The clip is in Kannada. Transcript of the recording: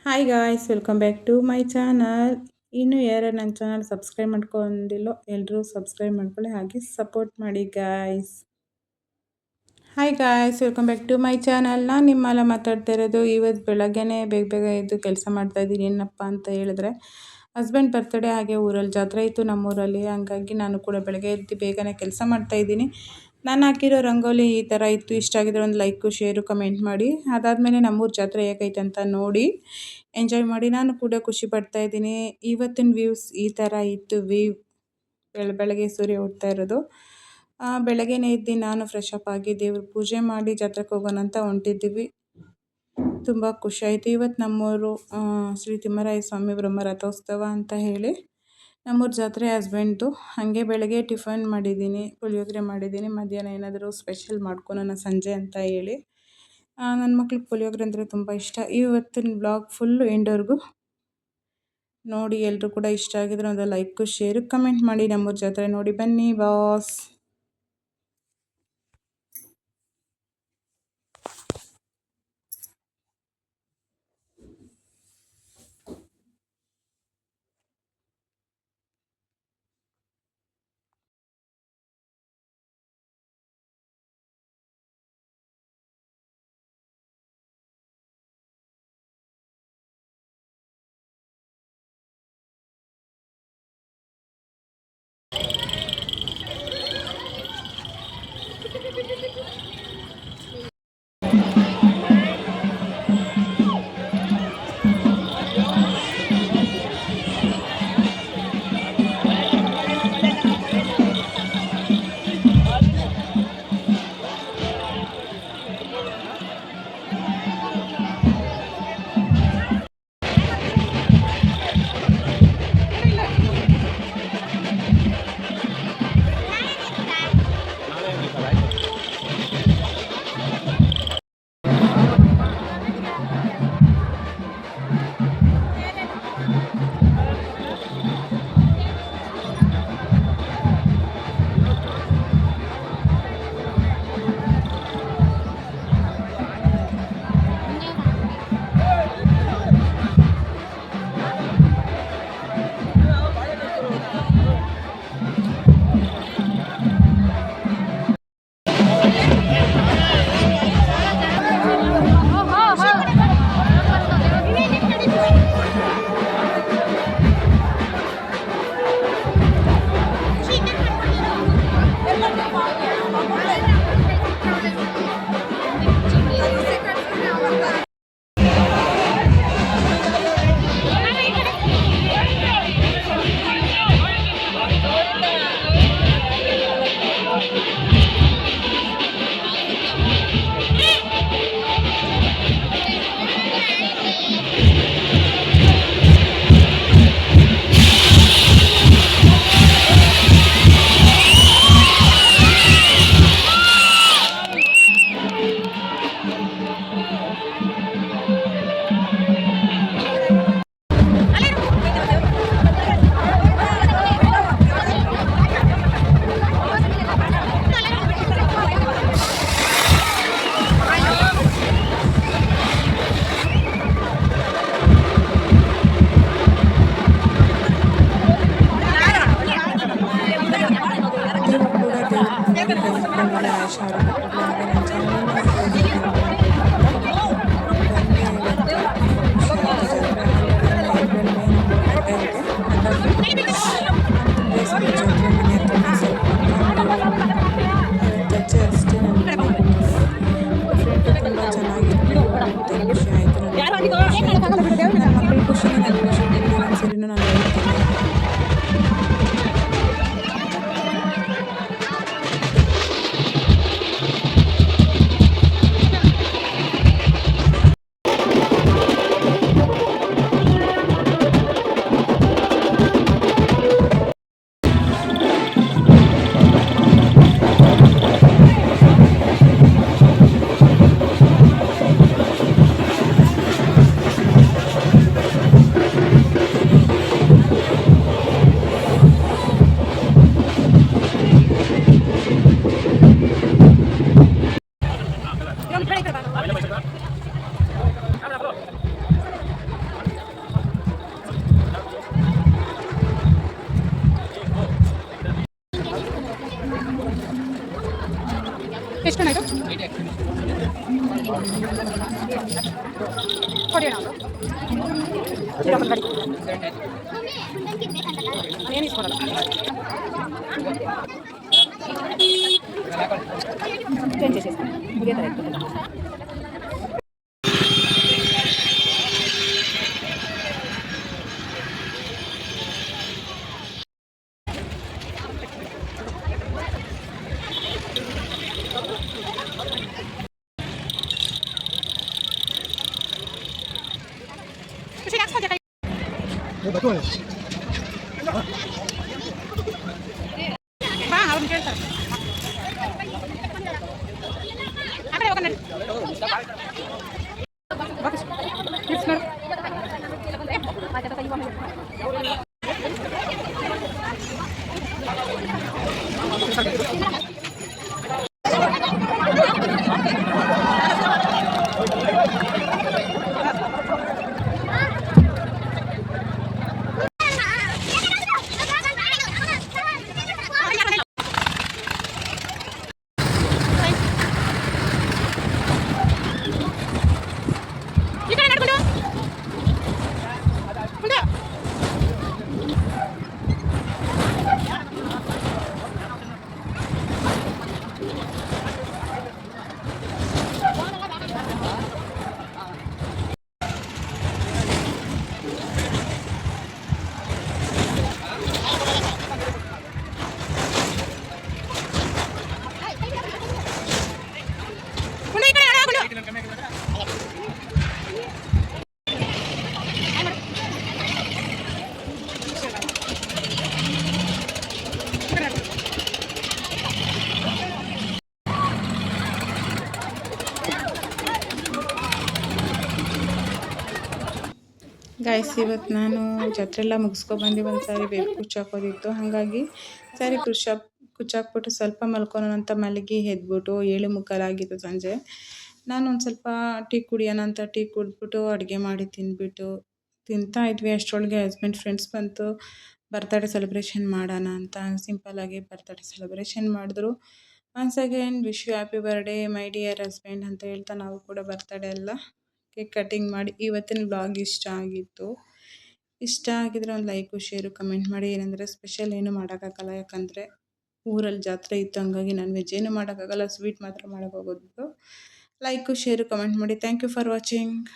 Hi guys, welcome back to my channel. ಇನ್ನು ಯಾರು ನನ್ನ ಚಾನಲ್ ಸಬ್ಸ್ಕ್ರೈಬ್ ಮಾಡ್ಕೊಂಡಿಲ್ಲೋ ಎಲ್ಲರೂ ಸಬ್ಸ್ಕ್ರೈಬ್ ಮಾಡ್ಕೊಳ್ಳಿ, ಹಾಗೆ ಸಪೋರ್ಟ್ ಮಾಡಿ guys. Hi guys, welcome back to my channel. ನಾನು ನಿಮ್ಮೆಲ್ಲ ಮಾತಾಡ್ತಾ ಇರೋದು. ಇವತ್ತು ಬೆಳಗ್ಗೆನೇ ಬೇಗ ಎದ್ದು ಕೆಲಸ ಮಾಡ್ತಾಯಿದ್ದೀನಿ. ಏನಪ್ಪ ಅಂತ ಹೇಳಿದ್ರೆ ಹಸ್ಬೆಂಡ್ ಬರ್ತಡೇ, ಹಾಗೆ ಊರಲ್ಲಿ ಜಾತ್ರೆ ಇತ್ತು ನಮ್ಮೂರಲ್ಲಿ. ಹಂಗಾಗಿ ನಾನು ಕೂಡ ಬೆಳಗ್ಗೆ ಎದ್ದು ಬೇಗನೆ ಕೆಲಸ ಮಾಡ್ತಾಯಿದ್ದೀನಿ. ನಾನು ಹಾಕಿರೋ ರಂಗೋಲಿ ಈ ಥರ ಇತ್ತು. ಇಷ್ಟ ಆಗಿದ್ರೆ ಒಂದು ಲೈಕು, ಶೇರು, ಕಮೆಂಟ್ ಮಾಡಿ. ಅದಾದಮೇಲೆ ನಮ್ಮೂರ ಜಾತ್ರೆ ಹೇಗೈತೆ ಅಂತ ನೋಡಿ ಎಂಜಾಯ್ ಮಾಡಿ. ನಾನು ಕೂಡ ಖುಷಿ ಪಡ್ತಾ ಇದ್ದೀನಿ. ಇವತ್ತಿನ ವ್ಯೂಸ್ ಈ ಥರ ಇತ್ತು. ಬೆಳಗ್ಗೆ ಸೂರ್ಯ ಹುಟ್ತಾ ಇರೋದು. ಬೆಳಗ್ಗೆನೇ ಎದ್ದು ನಾನು ಫ್ರೆಶ್ ಅಪ್ ಆಗಿ ದೇವ್ರ ಪೂಜೆ ಮಾಡಿ ಜಾತ್ರೆಗೆ ಹೋಗೋಣ ಅಂತ ಹೊಂಟಿದ್ದೀವಿ. ತುಂಬ ಖುಷಿ ಆಯಿತು. ಇವತ್ತು ನಮ್ಮೂರು ಶ್ರೀ ತಿಮ್ಮರಾಯ ಸ್ವಾಮಿ ಬ್ರಹ್ಮ ರಥೋತ್ಸವ ಅಂತ ಹೇಳಿ ನಮ್ಮೂರ ಜಾತ್ರೆ ಹಸ್ಬೆಂಡ್ದು. ಹಾಗೆ ಬೆಳಗ್ಗೆ ಟಿಫನ್ ಮಾಡಿದ್ದೀನಿ, ಪುಳಿಯೋಗರೆ ಮಾಡಿದ್ದೀನಿ. ಮಧ್ಯಾಹ್ನ ಏನಾದರೂ ಸ್ಪೆಷಲ್ ಮಾಡ್ಕೊಳೋಣ ಸಂಜೆ ಅಂತ ಹೇಳಿ. ನನ್ನ ಮಕ್ಳಿಗೆ ಪುಳಿಯೋಗರೆ ಅಂದರೆ ತುಂಬ ಇಷ್ಟ. ಇವತ್ತಿನ ಬ್ಲಾಗ್ ಫುಲ್ಲು ಎಂಡ್ವರೆಗೂ ನೋಡಿ. ಎಲ್ಲರೂ ಕೂಡ ಇಷ್ಟ ಆಗಿದ್ರೆ ಒಂದು ಲೈಕು, ಶೇರು, ಕಮೆಂಟ್ ಮಾಡಿ. ನಮ್ಮೂರ ಜಾತ್ರೆ ನೋಡಿ ಬನ್ನಿ ಬಾಸ್. ಗಾಯ್ಸ್, ಇವತ್ತು ನಾನು ಜಾತ್ರೆ ಎಲ್ಲ ಮುಗಿಸ್ಕೊಬಂದು ಒಂದು ಸಾರಿ ಬೇಗ ಕುಚ್ಚಾಕೋದಿತ್ತು. ಹಾಗಾಗಿ ಸಾರಿ ಕುಚ್ಚಾಕ್ಬಿಟ್ಟು ಸ್ವಲ್ಪ ಮಲ್ಕೊಳೋಣ ಅಂತ ಮಲಗಿ ಎದ್ಬಿಟ್ಟು 7:45 ಆಗಿತ್ತು ಸಂಜೆ. ನಾನು ಒಂದು ಸ್ವಲ್ಪ ಟೀ ಕುಡಿಯೋಣ ಅಂತ ಟೀ ಕುಡಿದ್ಬಿಟ್ಟು ಅಡುಗೆ ಮಾಡಿ ತಿಂತಾ ಇದ್ವಿ. ಅಷ್ಟರೊಳಗೆ ಹಸ್ಬೆಂಡ್ ಫ್ರೆಂಡ್ಸ್ ಬಂತು. ಬರ್ತಡೇ ಸೆಲೆಬ್ರೇಷನ್ ಮಾಡೋಣ ಅಂತ ಸಿಂಪಲ್ಲಾಗಿ ಬರ್ತಡೇ ಸೆಲೆಬ್ರೇಷನ್ ಮಾಡಿದ್ರು. Once again wish you happy birthday my dear husband ಅಂತ ಹೇಳ್ತಾ ನಾವು ಕೂಡ ಬರ್ತಡೇ ಎಲ್ಲ ಕೇಕ್ ಕಟಿಂಗ್ ಮಾಡಿ. ಇವತ್ತಿನ ಬ್ಲಾಗ್ ಇಷ್ಟ ಆಗಿತ್ತು. ಇಷ್ಟ ಆಗಿದ್ರೆ ಒಂದು ಲೈಕು ಶೇರು ಕಮೆಂಟ್ ಮಾಡಿ. ಏನಂದರೆ ಸ್ಪೆಷಲ್ ಏನು ಮಾಡೋಕ್ಕಾಗಲ್ಲ, ಯಾಕಂದರೆ ಊರಲ್ಲಿ ಜಾತ್ರೆ ಇತ್ತು. ಹಂಗಾಗಿ ನಾನ್ ವೆಜ್ ಏನು ಮಾಡೋಕ್ಕಾಗಲ್ಲ, ಸ್ವೀಟ್ ಮಾತ್ರ ಮಾಡೋಕ್ಕಾಗೋದು. ಲೈಕು ಶೇರು ಕಮೆಂಟ್ ಮಾಡಿ. Thank you for watching.